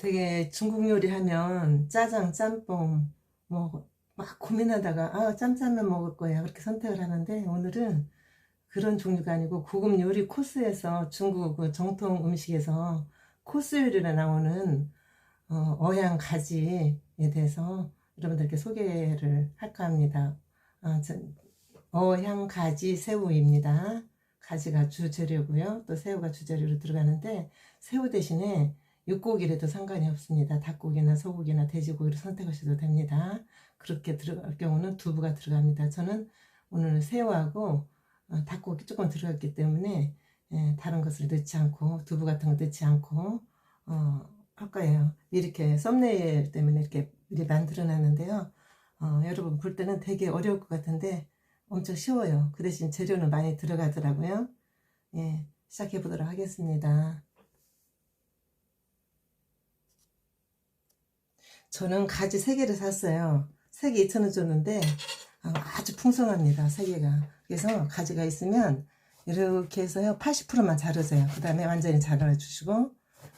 되게 중국 요리 하면 짜장, 짬뽕 뭐 막 고민하다가 짬짜면 먹을 거야 그렇게 선택을 하는데, 오늘은 그런 종류가 아니고 고급 요리 코스에서 중국 그 정통 음식에서 코스 요리로 나오는 어양 가지에 대해서 여러분들께 소개를 할까 합니다. 어양 가지 새우입니다. 가지가 주재료고요. 또 새우가 주재료로 들어가는데, 새우 대신에 육고기라도 상관이 없습니다. 닭고기나 소고기나 돼지고기를 선택하셔도 됩니다. 그렇게 들어갈 경우는 두부가 들어갑니다. 저는 오늘 새우하고 닭고기 조금 들어갔기 때문에 다른 것을 넣지 않고, 두부 같은 거 넣지 않고 할 거예요. 이렇게 썸네일 때문에 이렇게 미리 만들어 놨는데요. 여러분 볼 때는 되게 어려울 것 같은데 엄청 쉬워요. 그 대신 재료는 많이 들어가더라고요. 시작해 보도록 하겠습니다. 저는 가지 3개를 샀어요. 3개 2,000원 줬는데 아주 풍성합니다. 3개가. 그래서 가지가 있으면 이렇게 해서요 80%만 자르세요. 그 다음에 완전히 잘라 주시고,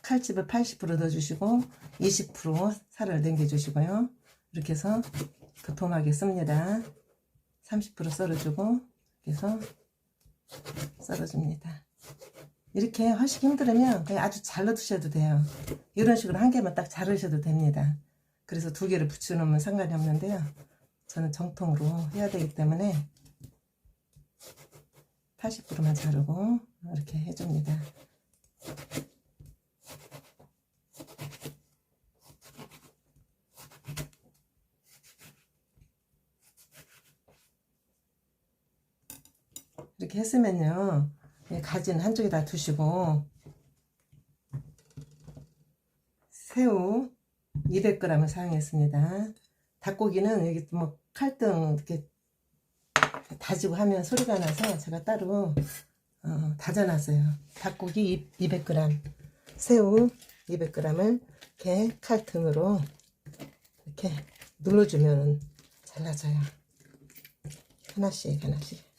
칼집을 80% 넣어주시고 20% 살을 남겨주시고요. 이렇게 해서 도톰하게 씁니다. 30% 썰어주고 이렇게 해서 썰어줍니다. 이렇게 하시기 힘들으면 그냥 아주 잘라 두셔도 돼요. 이런 식으로 한 개만 딱 자르셔도 됩니다. 그래서 2개를 붙여놓으면 상관이 없는데요. 저는 정통으로 해야 되기 때문에 80%만 자르고 이렇게 해줍니다. 이렇게 했으면요, 가지는 한쪽에다 두시고 새우 200g을 사용했습니다. 닭고기는 여기 뭐 칼등 이렇게 다지고 하면 소리가 나서 제가 따로 다져놨어요. 닭고기 200g, 새우 200g을 이렇게 칼등으로 이렇게 눌러주면 잘라져요. 하나씩 하나씩.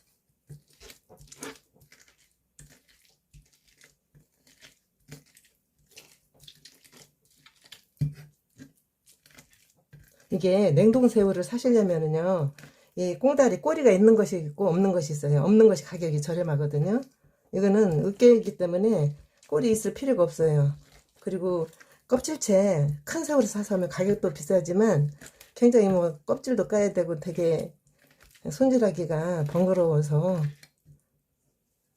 이게 냉동새우를 사시려면은요, 이 꽁다리 꼬리가 있는 것이 있고 없는 것이 있어요. 없는 것이 가격이 저렴하거든요. 이거는 으깨이기 때문에 꼬리 있을 필요가 없어요. 그리고 껍질째 큰 새우를 사서 하면 가격도 비싸지만 굉장히 뭐 껍질도 까야 되고 되게 손질하기가 번거로워서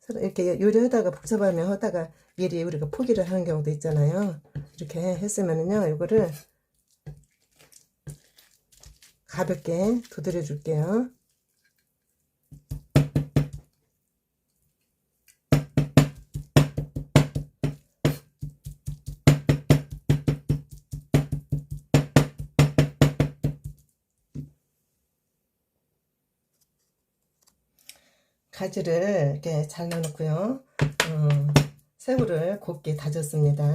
이렇게 요리하다가 복잡하면 하다가 미리 우리가 포기를 하는 경우도 있잖아요. 이렇게 했으면은요, 이거를 가볍게 두드려 줄게요. 가지를 이렇게 잘 넣어놓고요. 새우를 곱게 다졌습니다.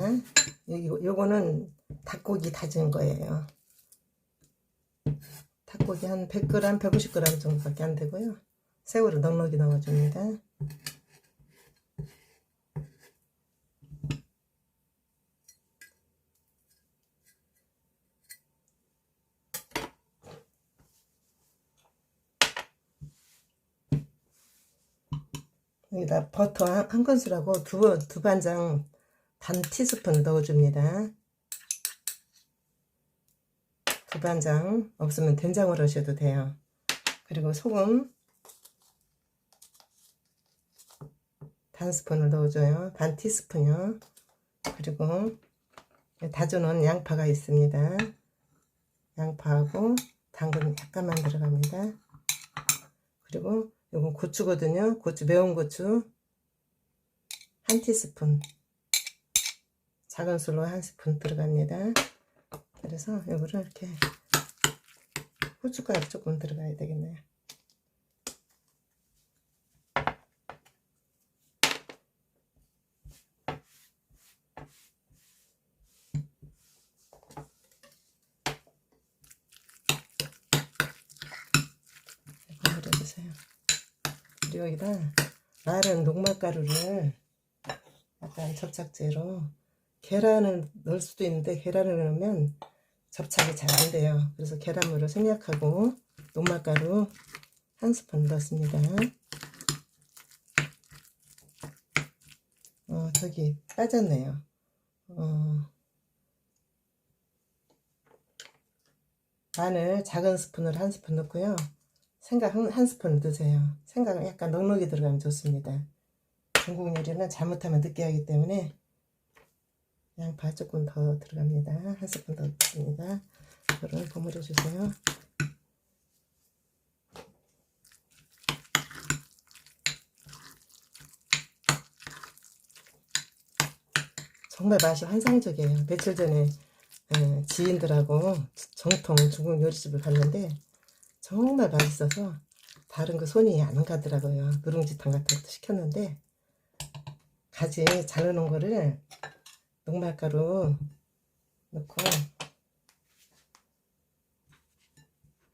요거는 닭고기 다진 거예요. 닭고기 한 100g, 150g 정도밖에 안 되고요. 새우를 넉넉히 넣어줍니다. 여기다 버터 한 큰술하고 두반장 반 티스푼 넣어줍니다. 두반장 없으면 된장으로 하셔도 돼요. 그리고 소금 반 스푼을 넣어줘요. 반 티스푼이요. 그리고 다져놓은 양파가 있습니다. 양파하고 당근 약간만 들어갑니다. 그리고 이건 고추거든요. 고추, 매운 고추 한 티스푼, 작은 술로 한 스푼 들어갑니다. 그래서 이거를 이렇게 후춧가루 조금 들어가야 되겠네요. 올려주세요. 그리고 여기다 마른 녹말가루를 약간 접착제로 계란을 넣을 수도 있는데 계란을 넣으면 접착이 잘 안 돼요. 그래서 계란물을 생략하고 녹말가루 1스푼 넣습니다. 저기 빠졌네요. 마늘 작은 스푼으로 1스푼 넣고요. 생강 1스푼 넣으세요. 생강은 약간 넉넉히 들어가면 좋습니다. 중국 요리는 잘못하면 느끼하기 때문에 양파 조금 더 들어갑니다. 1스푼 더 넣습니다. 이거를 버무려 주세요. 정말 맛이 환상적이에요. 며칠 전에 지인들하고 정통 중국 요리집을 갔는데 정말 맛있어서 다른 거 손이 안 가더라고요. 누룽지탕 같은 것도 시켰는데 가지 자르는 거를 녹말가루 넣고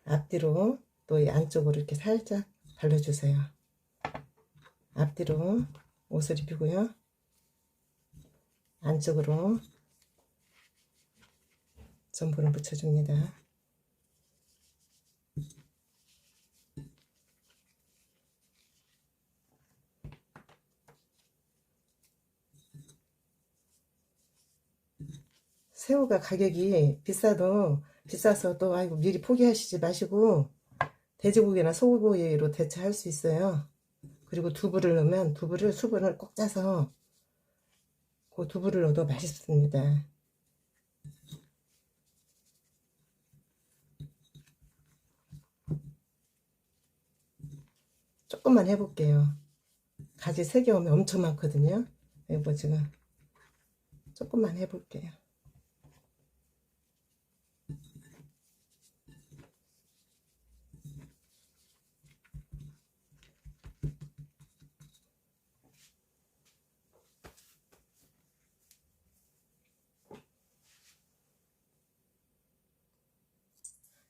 앞뒤로 또 이 안쪽으로 이렇게 살짝 발라주세요. 앞뒤로 옷을 입히고요. 안쪽으로 전분을 묻혀줍니다. 새우가 가격이 비싸서 또 아이고 미리 포기하시지 마시고 돼지고기나 소고기로 대체할 수 있어요. 그리고 두부를 넣으면 두부를 수분을 꼭 짜서 그 두부를 넣어도 맛있습니다. 조금만 해볼게요. 가지 3개 오면 엄청 많거든요. 이거 지금 조금만 해볼게요.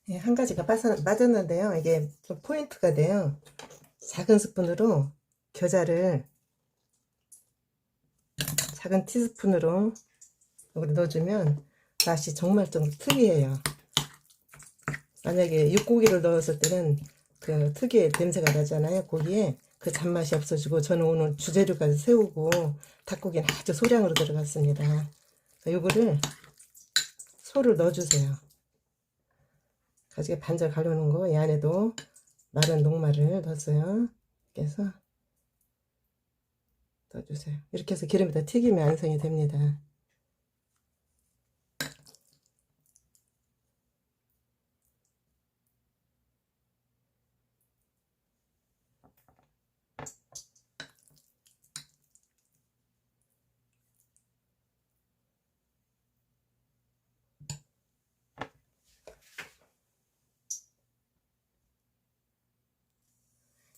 예, 한 가지가 빠졌는데요. 이게 좀 포인트가 돼요. 작은 스푼으로 겨자를 작은 티스푼으로 여기 넣어주면 맛이 정말 좀 특이해요. 만약에 육고기를 넣었을 때는 그 특유의 냄새가 나잖아요. 고기에 그 잔맛이 없어지고 저는 오늘 주재료가 새우고 닭고기는 아주 소량으로 들어갔습니다. 요거를 소를 넣어주세요. 가지게 반절 갈려놓은 거 이 안에도 마른 녹말을 넣었어요. 이렇게 해서 넣어주세요. 이렇게 해서 기름에다 튀기면 완성이 됩니다.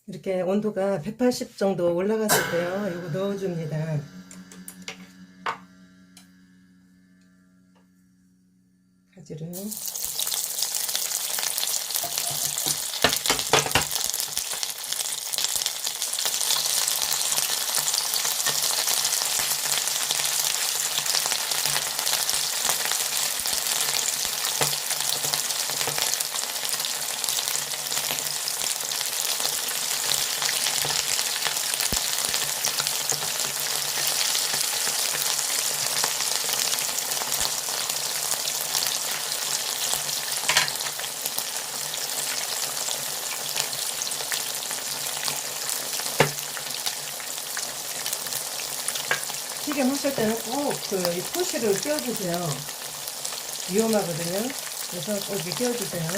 이렇게 온도가 180 정도 올라갔을 때요. 이거 넣어줍니다. 가지를 튀김 하실 때는 꼭 이 토시를 끼워주세요. 위험하거든요. 그래서 꼭 이렇게 끼워주세요.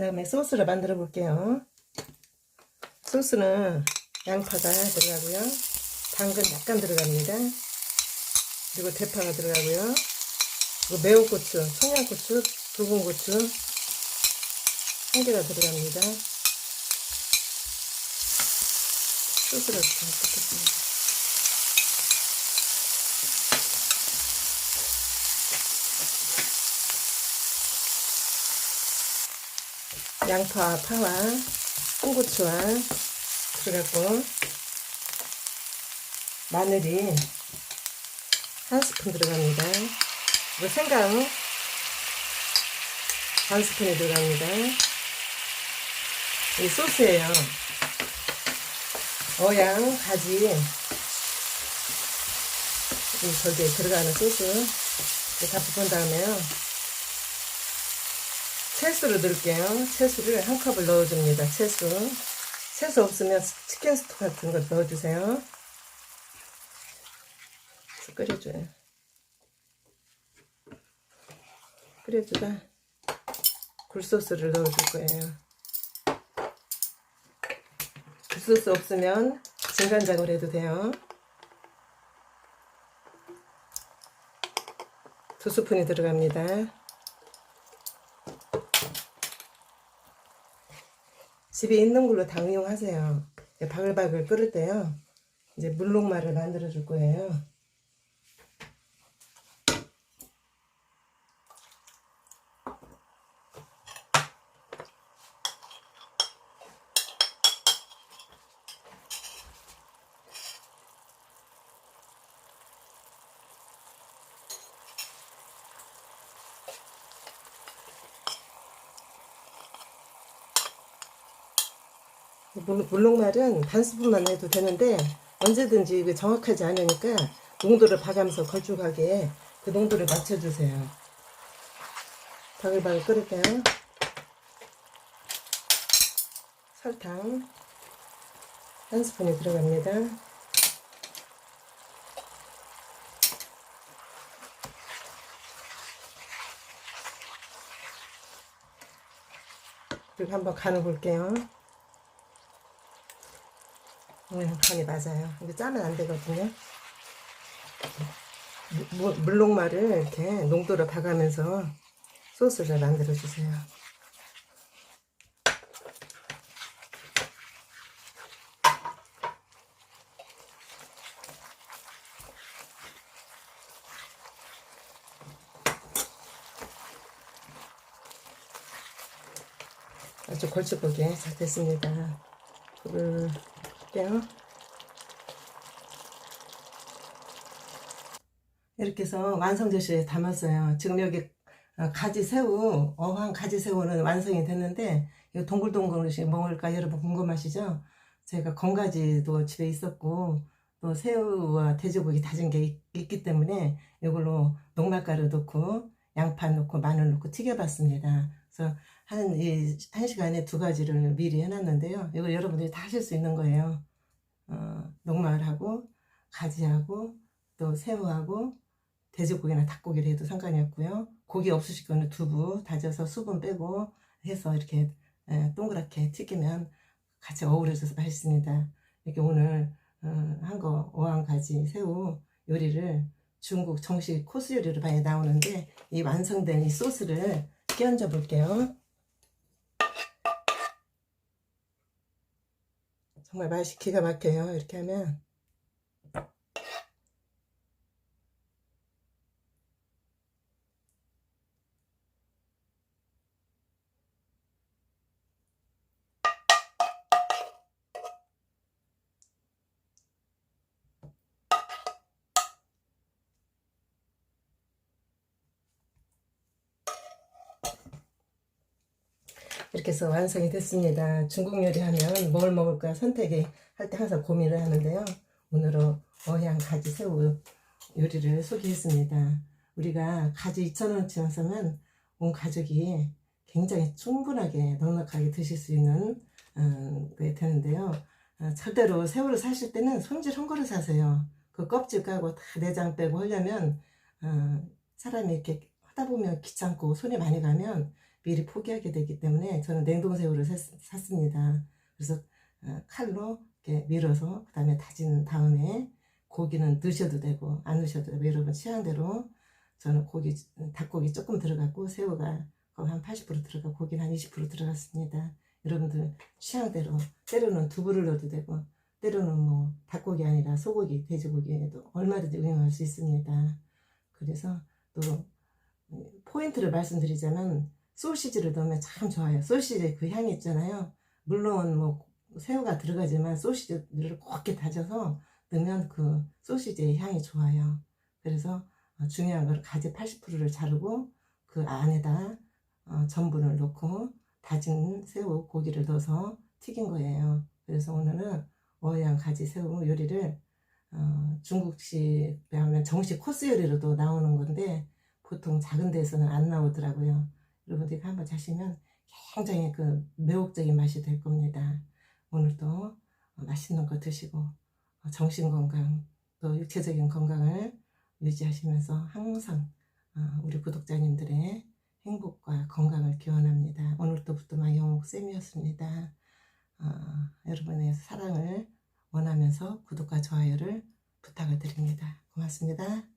다음에 소스를 만들어 볼게요. 소스는 양파가 들어가고요. 당근 약간 들어갑니다. 그리고 대파가 들어가고요. 그리고 매운 고추, 청양고추, 붉은 고추 한 개가 들어갑니다. 소스를 잘 붓겠습니다. 양파, 파와 홍고추와 들어갔고 마늘이 한 스푼 들어갑니다. 그리고 생강 반 스푼이 들어갑니다. 이 소스예요. 어양, 가지 저기에 들어가는 소스 다 볶은 다음에요. 채소를 넣을게요. 채소를 한 컵을 넣어줍니다. 채소 없으면 치킨 스톡 같은 거 넣어주세요. 그래서 끓여줘요. 끓여주다 굴소스를 넣어줄 거예요. 굴소스 없으면 진간장을 해도 돼요. 2스푼이 들어갑니다. 집에 있는 걸로 다 응용하세요. 바글바글 끓을 때요. 이제 물녹말을 만들어 줄 거예요. 물녹말은 반 스푼만 해도 되는데 언제든지 이게 정확하지 않으니까 농도를 봐가면서 걸쭉하게 그 농도를 맞춰주세요. 바글바글 끓일게요. 설탕 한 스푼이 들어갑니다. 그리고 한번 간을 볼게요. 간이 맞아요. 이거 짜면 안 되거든요. 물녹말을 이렇게 농도를 봐가면서 소스를 만들어 주세요. 아주 걸쭉하게 잘 됐습니다. 불을 끌게요. 이렇게 해서 완성젓이 담았어요. 지금 여기 가지새우, 어항 가지새우는 완성이 됐는데 이 동글동글씩 먹을까 여러분 궁금하시죠? 제가 건가지도 집에 있었고 또 새우와 돼지고기 다진 게 있기 때문에 이걸로 녹말가루 넣고 양파 넣고 마늘 넣고 튀겨봤습니다. 그래서 한 시간에 2가지를 미리 해놨는데요. 이거 여러분들이 다 하실 수 있는 거예요. 녹말하고 가지하고 또 새우하고 돼지고기나 닭고기를 해도 상관이 없고요. 고기 없으실 거는 두부 다져서 수분 빼고 해서 이렇게 동그랗게 튀기면 같이 어우러져서 맛있습니다. 이렇게 오늘 한 거 어항가지 새우 요리를 중국 정식 코스 요리로 많이 나오는데 이 완성된 이 소스를 끼얹어 볼게요. 정말 맛이 기가 막혀요. 이렇게 하면 이렇게 해서 완성이 됐습니다. 중국 요리하면 뭘 먹을까 선택이 할 때 항상 고민을 하는데요. 오늘은 어향 가지 새우 요리를 소개했습니다. 우리가 가지 2,000원어치만 사면 온 가족이 굉장히 충분하게 넉넉하게 드실 수 있는 게 되는데요. 절대로 새우를 사실 때는 손질한 거를 사세요. 그 껍질 까고 다 내장 빼고 하려면 사람이 이렇게 하다 보면 귀찮고 손이 많이 가면 미리 포기하게 되기 때문에 저는 냉동새우를 샀습니다. 그래서 칼로 이렇게 밀어서 그 다음에 다진 다음에 고기는 넣으셔도 되고 안 넣으셔도 되고 여러분 취향대로 저는 닭고기 조금 들어갔고 새우가 거의 한 80% 들어가고 고기는 한 20% 들어갔습니다. 여러분들 취향대로 때로는 두부를 넣어도 되고 때로는 뭐 닭고기 아니라 소고기, 돼지고기에도 얼마든지 응용할 수 있습니다. 그래서 또 포인트를 말씀드리자면 소시지를 넣으면 참 좋아요. 소시지 그 향이 있잖아요. 물론 뭐 새우가 들어가지만 소시지를 곱게 다져서 넣으면 그 소시지의 향이 좋아요. 그래서 중요한 건 가지 80%를 자르고 그 안에다 전분을 넣고 다진 새우 고기를 넣어서 튀긴 거예요. 그래서 오늘은 어양 가지 새우 요리를 중국식 하면 정식 코스 요리로도 나오는 건데 보통 작은 데서는 안 나오더라고요. 여러분들이 한번 자시면 굉장히 그 매혹적인 맛이 될 겁니다. 오늘도 맛있는 거 드시고 정신 건강 또 육체적인 건강을 유지하시면서 항상 우리 구독자님들의 행복과 건강을 기원합니다. 오늘도부터 마영옥 쌤이었습니다. 여러분의 사랑을 원하면서 구독과 좋아요를 부탁을 드립니다. 고맙습니다.